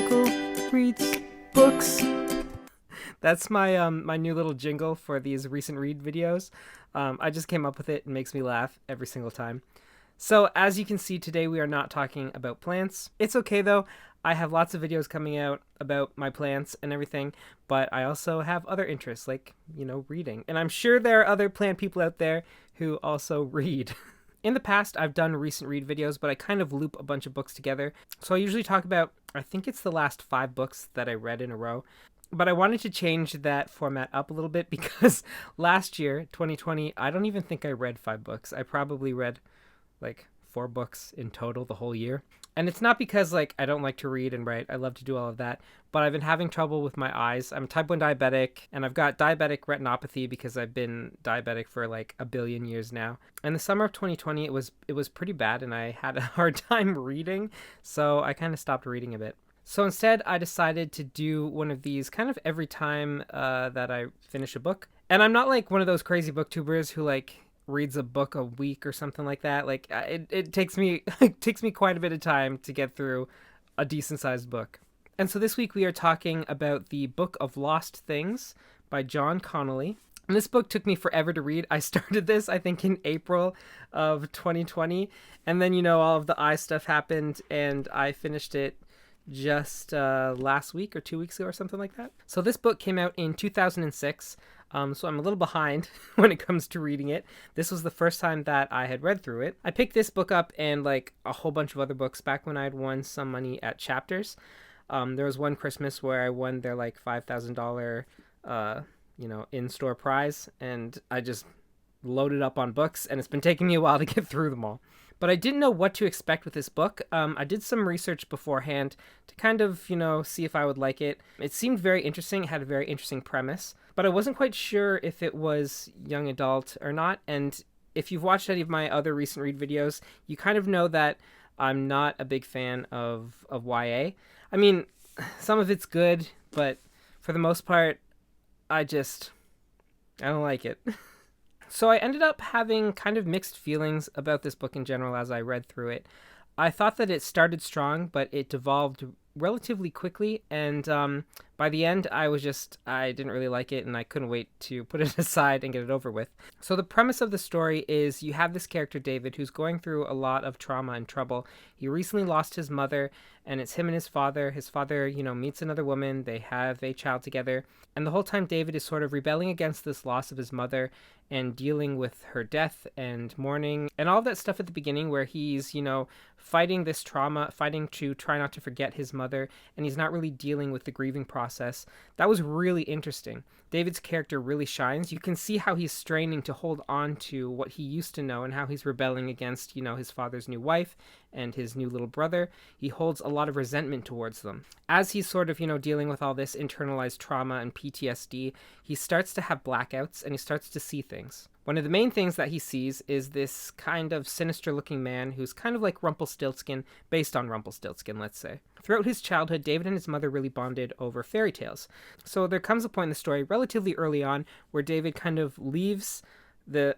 Jingle reads books. That's my my new little jingle for these recent read videos. I just came up with it and makes me laugh every single time. So as you can see today, we are not talking about plants. It's okay though. I have lots of videos coming out about my plants and everything, but I also have other interests like, reading. And I'm sure there are other plant people out there who also read. In the past, I've done recent read videos, but I kind of loop a bunch of books together. So I usually talk about, I think it's the last 5 books that I read in a row. But I wanted to change that format up a little bit because last year, 2020, I don't even think I read 5 books. I probably read like 4 books in total the whole year. And it's not because I don't like to read and write. I love to do all of that. But I've been having trouble with my eyes. I'm type 1 diabetic, and I've got diabetic retinopathy because I've been diabetic for like a billion years now. And the summer of 2020, it was pretty bad, and I had a hard time reading. So I kind of stopped reading a bit. So instead, I decided to do one of these kind of every time that I finish a book. And I'm not like one of those crazy booktubers who reads a book a week or something like that. It takes me it takes me quite a bit of time to get through a decent sized book. And so this week we are talking about the Book of Lost Things by John Connolly. And this book took me forever to read. I started this, I think, in April of 2020. And then, all of the eye stuff happened and I finished it just last week or 2 weeks ago or something like that. So this book came out in 2006. So I'm a little behind when it comes to reading it. This was the first time that I had read through it. I picked this book up and a whole bunch of other books back when I had won some money at Chapters. There was one Christmas where I won their $5,000 in-store prize, and I just loaded up on books, and it's been taking me a while to get through them all. But I didn't know what to expect with this book. I did some research beforehand to kind of, see if I would like it. It seemed very interesting. It had a very interesting premise, but I wasn't quite sure if it was young adult or not. And if you've watched any of my other recent read videos, you kind of know that I'm not a big fan of YA. I mean, some of it's good, but for the most part, I don't like it. So I ended up having kind of mixed feelings about this book in general as I read through it. I thought that it started strong, but it devolved relatively quickly, and by the end, I didn't really like it, and I couldn't wait to put it aside and get it over with. So the premise of the story is you have this character, David, who's going through a lot of trauma and trouble. He recently lost his mother, and it's him and his father. His father, meets another woman. They have a child together, and the whole time David is sort of rebelling against this loss of his mother and dealing with her death and mourning and all of that stuff at the beginning where he's, fighting this trauma, fighting to try not to forget his mother, and he's not really dealing with the grieving process. That was really interesting. David's character really shines. You can see how he's straining to hold on to what he used to know and how he's rebelling against, his father's new wife and his new little brother. He holds a lot of resentment towards them. As he's sort of, dealing with all this internalized trauma and PTSD, he starts to have blackouts and he starts to see things. One of the main things that he sees is this kind of sinister-looking man who's kind of like Rumpelstiltskin, based on Rumpelstiltskin, let's say. Throughout his childhood, David and his mother really bonded over fairy tales. So there comes a point in the story relatively early on where David kind of leaves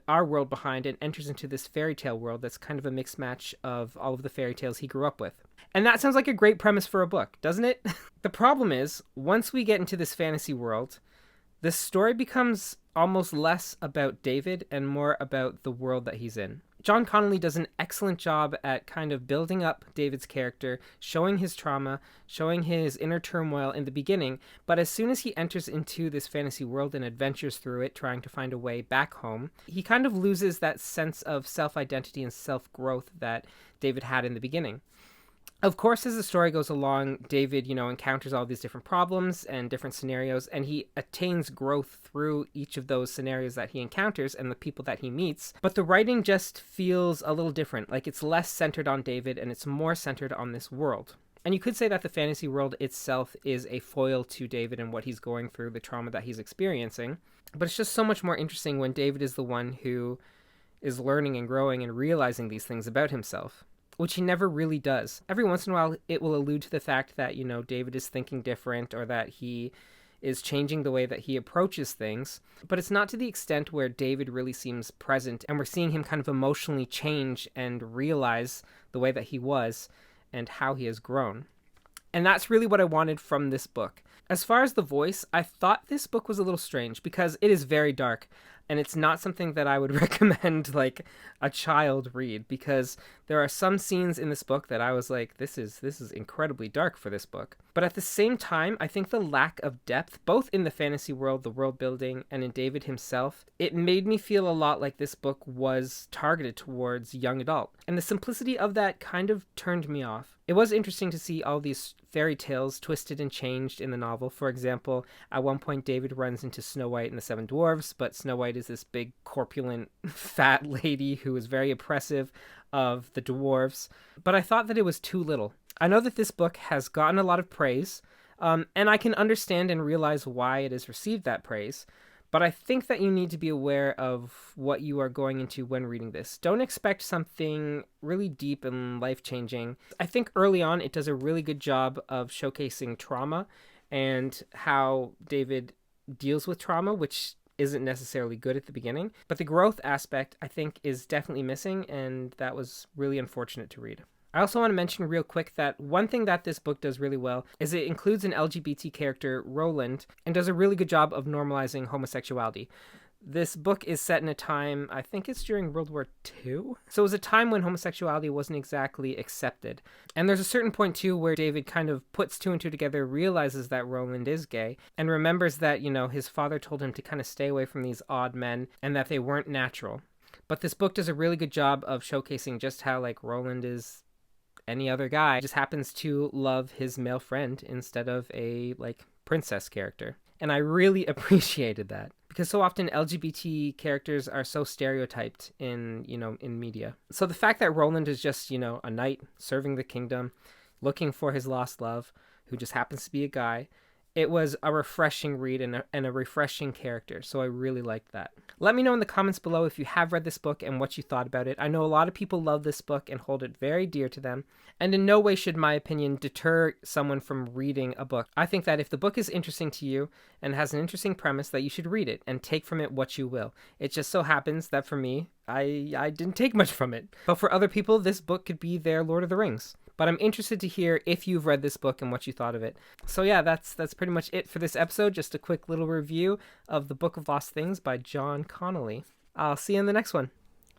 our world behind and enters into this fairy tale world that's kind of a mixed match of all of the fairy tales he grew up with. And that sounds like a great premise for a book, doesn't it? The problem is, once we get into this fantasy world, the story becomes almost less about David and more about the world that he's in. John Connolly does an excellent job at kind of building up David's character, showing his trauma, showing his inner turmoil in the beginning, but as soon as he enters into this fantasy world and adventures through it, trying to find a way back home, he kind of loses that sense of self-identity and self-growth that David had in the beginning. Of course, as the story goes along, David, encounters all these different problems and different scenarios, and he attains growth through each of those scenarios that he encounters and the people that he meets. But the writing just feels a little different. It's less centered on David and it's more centered on this world. And you could say that the fantasy world itself is a foil to David and what he's going through, the trauma that he's experiencing. But it's just so much more interesting when David is the one who is learning and growing and realizing these things about himself, which he never really does. Every once in a while, it will allude to the fact that, David is thinking different or that he is changing the way that he approaches things, but it's not to the extent where David really seems present and we're seeing him kind of emotionally change and realize the way that he was and how he has grown. And that's really what I wanted from this book. As far as the voice, I thought this book was a little strange because it is very dark, and it's not something that I would recommend like a child read, because there are some scenes in this book that I was like, this is incredibly dark for this book. But at the same time, I think the lack of depth, both in the fantasy world, the world building, and in David himself, it made me feel a lot like this book was targeted towards young adult. And the simplicity of that kind of turned me off. It was interesting to see all these fairy tales twisted and changed in the novel. For example, at one point David runs into Snow White and the Seven Dwarfs, but Snow White is this big, corpulent, fat lady who is very oppressive of the dwarves. But I thought that it was too little. I know that this book has gotten a lot of praise, and I can understand and realize why it has received that praise. But I think that you need to be aware of what you are going into when reading this. Don't expect something really deep and life-changing. I think early on it does a really good job of showcasing trauma and how David deals with trauma, which isn't necessarily good at the beginning. But the growth aspect, I think, is definitely missing, and that was really unfortunate to read. I also want to mention real quick that one thing that this book does really well is it includes an LGBT character, Roland, and does a really good job of normalizing homosexuality. This book is set in a time, I think it's during World War II? So it was a time when homosexuality wasn't exactly accepted. And there's a certain point, too, where David kind of puts two and two together, realizes that Roland is gay, and remembers that, his father told him to kind of stay away from these odd men, and that they weren't natural. But this book does a really good job of showcasing just how, Roland is any other guy, just happens to love his male friend instead of a princess character. And I really appreciated that, because so often LGBT characters are so stereotyped in media. So the fact that Roland is just, a knight serving the kingdom, looking for his lost love, who just happens to be a guy, it was a refreshing read and a refreshing character, so I really liked that. Let me know in the comments below if you have read this book and what you thought about it. I know a lot of people love this book and hold it very dear to them, and in no way should my opinion deter someone from reading a book. I think that if the book is interesting to you and has an interesting premise, that you should read it and take from it what you will. It just so happens that for me, I didn't take much from it. But for other people, this book could be their Lord of the Rings. But I'm interested to hear if you've read this book and what you thought of it. So yeah, that's pretty much it for this episode. Just a quick little review of The Book of Lost Things by John Connolly. I'll see you in the next one.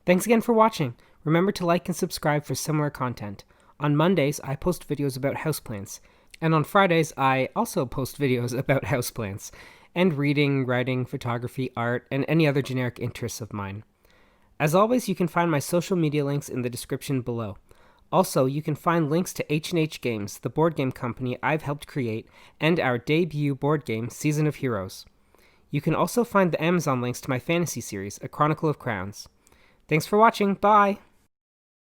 Thanks again for watching. Remember to like and subscribe for similar content. On Mondays, I post videos about houseplants. And on Fridays, I also post videos about houseplants. And reading, writing, photography, art, and any other generic interests of mine. As always, you can find my social media links in the description below. Also, you can find links to H&H Games, the board game company I've helped create, and our debut board game, Season of Heroes. You can also find the Amazon links to my fantasy series, A Chronicle of Crowns. Thanks for watching, bye!